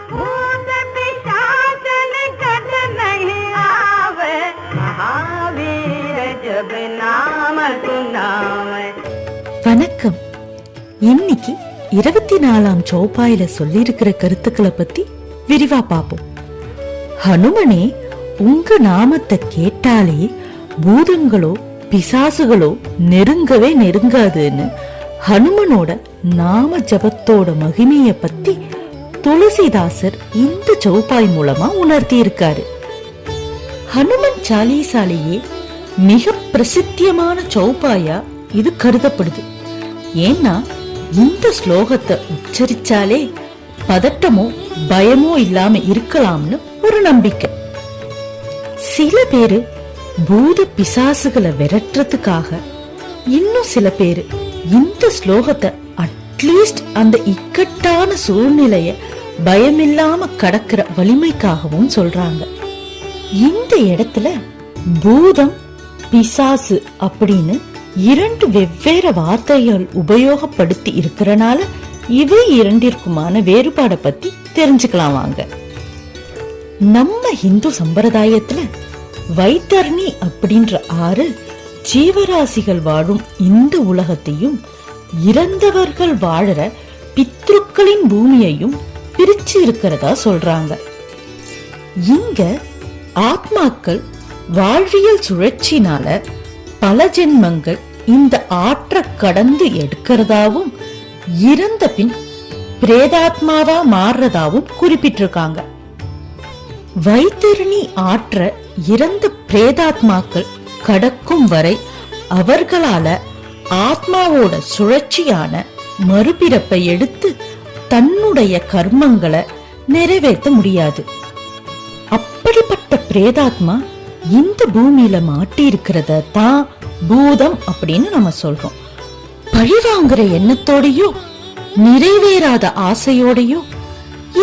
भूत पिशाचन कट नहीं आवे, महावीर जब नाम सुनावे. வணக்கம். இன்னைக்கு 24ஆம் சௌபாயில சொல்லி இருக்கிற கருத்துக்களை பத்தி விரிவா பாப்போம். ஹனுமனே, உங்க நாமத்தை கேட்டாலே பூதங்களோ பிசாசுகளோ நெருங்கவே நெருங்காதுன்னு ஹனுமனோட நாம ஜபத்தோட மகிமைய பத்தி துளசிதாசர் இந்த சௌபாய் மூலமா உணர்த்தி இருக்காரு. ஹனுமன் சாலிசாலேயே மிக பிரசித்தியமான சௌபாயா இது கருதப்படுது. ஏன்னா இந்த ஸ்லோகத்தை உச்சரிச்சாலே பதட்டமோ பயமோ இல்லாம இருக்கலாம்னு ஒரு நம்பிக்கை. சில பேரு பூத பிசாசுகளை விரட்டுறதுக்காக, இன்னும் சில பேரு இந்த ஸ்லோகத்தை அட்லீஸ்ட் அந்த இக்கட்டான சூழ்நிலைய பயமில்லாம கடக்கிற வலிமைக்காகவும் சொல்றாங்க. இந்த இடத்துல பூதம் பிசாசு அப்படின்னு 2 வெவ்வேறு வார்த்தைகள் உபயோகப்படுத்தி இருக்கிறனால இவை இரண்டிற்குமான வேறுபாடை பத்தி தெரிஞ்சுக்கலாம் வாங்க. நம்ம இந்து சம்பிரதாயத்துல வைத்தர்ணி அப்படின்ற ஆறு ஜீவராசிகள் வாழும் இந்த உலகத்தையும் இறந்தவர்கள் வாழற பித்ருக்களின் பூமியையும் பிரிச்சு இருக்கிறதா சொல்றாங்க. இங்க ஆத்மாக்கள் வாழ்வியல் சுழற்சினால பல ஜென்மங்கள் இந்த ஆற்ற கடந்து எடுக்கிறதாவும் இறந்த பின் பிரேதாத்மாவா மாறுறதாவும் குறிப்பிட்டிருக்காங்க. வைத்தரணி ஆற்ற இறந்த பிரேதாத்மாக்கள் கடக்கும் வரை அவர்களால ஆத்மாவோட சுழற்சியான மறுபிறப்பை எடுத்து தன்னுடைய கர்மங்களை நிறைவேற்ற முடியாது. அப்படிப்பட்ட பிரேதாத்மா இந்த பூமியில மாட்டி இருக்கிறத தான் பூதம் அப்படின்னு நம்ம சொல்றோம். பழிவாங்குற எண்ணத்தோடையோ நிறைவேறாத ஆசையோடையோ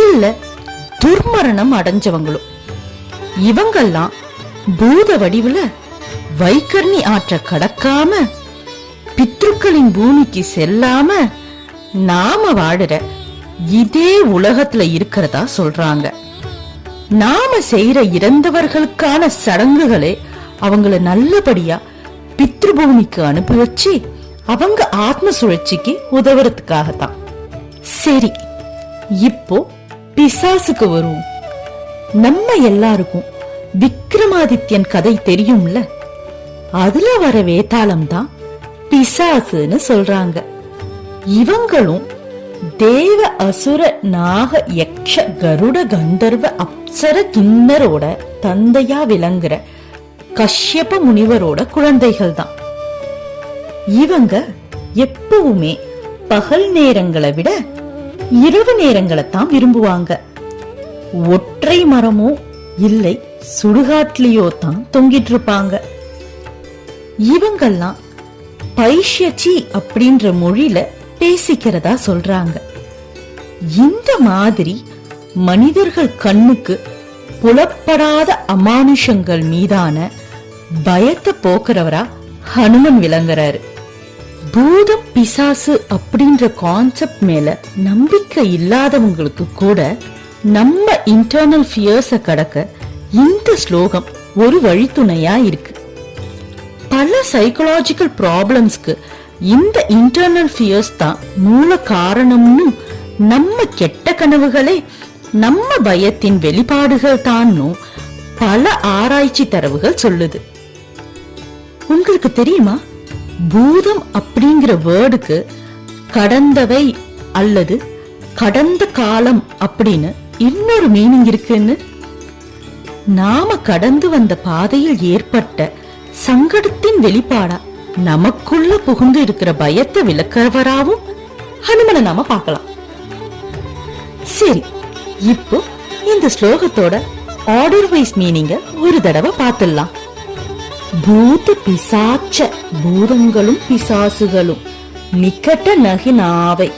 இல்ல துர்மரணம் அடைஞ்சவங்களோ இவங்கெல்லாம் பூத வடிவுல வைக்கர்ணி ஆற்ற கடக்காம பித்ருக்களின் பூமிக்கு செல்லாம நாம வாடுற இதே உலகத்துல இருக்கிறதா சொல்றாங்க. நாம செய்யற இறந்தவர்களுக்கான சடங்குகளே அவங்கள நல்லபடியா பித்ருபூமிக்கு அனுப்பி வச்சு அவங்க ஆத்ம சுழற்சிக்கு உதவுறதுக்காகத்தான். சரி, இப்போ பிசாசுக்கு வருவோம். நம்ம எல்லாருக்கும் விக்ரமாதித்யன் கதை தெரியும்ல, அதுல வர வேதாளம் தான் பிசாசுன்னு சொல்றாங்க. இவங்களும் தேவ அசுர நாக யக்ஷ கருட கந்தர்வ அப்சர கிண்ணரோட தந்தையா விளங்குற கஷ்யப முனிவரோட குழந்தைகள் தான். இவங்க எப்பவுமே பகல் நேரங்களை விட இரவு நேரங்களை தான் விரும்புவாங்க. ஒற்றை மரமோ இல்லை சுடுகாட்லியோ தான் தொங்கிட்டு இருப்பாங்க. இவங்கெல்லாம் பைஷ்யச்சி அப்படின்ற மொழியில பேசிக்கிறதா சொல்றாங்க. இந்த மாதிரி மனிதர்கள் கண்ணுக்கு புலப்படாத அமானுஷங்கள் மீதான பயத்தை போக்குறவரா ஹனுமன் விளங்குறாரு. பூதம் பிசாசு அப்படின்ற கான்செப்ட் மேல நம்பிக்கை இல்லாதவங்களுக்கு கூட நம்ம இன்டர்னல் ஃபியர்ஸ கடக்க இந்த ஸ்லோகம் ஒரு வழித்துணையா இருக்கு. பல சைக்கலாஜிக்கல் ப்ராப்ளம்ஸ்க்கு இந்த இன்டர்னல் ஃபியர்ஸ் தான் மூல காரணம்னு, நம்ம கெட்ட கனவுகளே நம்ம பயத்தின் வெளிப்பாடுகள் தான்னு பல ஆராய்ச்சி தரவுகள் சொல்லுது. உங்களுக்கு தெரியுமா, பூதம் அப்படிங்கிற வேர்டுக்கு கடந்தவை அல்லது கடந்த காலம் அப்படின்னு இன்னொரு மீனிங் இருக்குன்னு. நாம கடந்து வந்த பாதையில் ஏற்பட்ட சங்கடத்தின் வெளிப்பாடா நமக்குள்ள புகுந்து இருக்கிற பயத்தை விளக்கவராவும் ஹனுமனை நாம பார்க்கலாம். சரி, இப்போ இந்த ஸ்லோகத்தோட ஆர்டர் வைஸ் மீனிங்க ஒரு தடவை பார்த்துடலாம். பூத பிசாச்ச, பூதங்களும் பிசாசுகளும் நிக்கட்ட நகினாவை,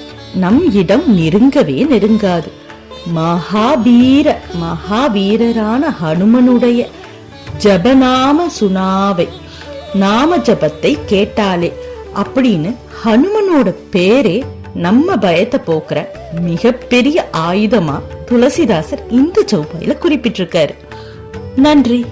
நம் இடம் நெருங்கவே நெருங்காது. மகாவீரரான ஹனுமனுடைய ஜபநாம சுனாவை, நாம ஜபத்தை கேட்டாலே அப்படின்னு ஹனுமனோட பேரே நம்ம பயத்தை போக்குற மிகப்பெரிய ஆயுதமா துளசிதாசர் இந்த சௌபாயில குறிப்பிட்டிருக்காரு. நன்றி.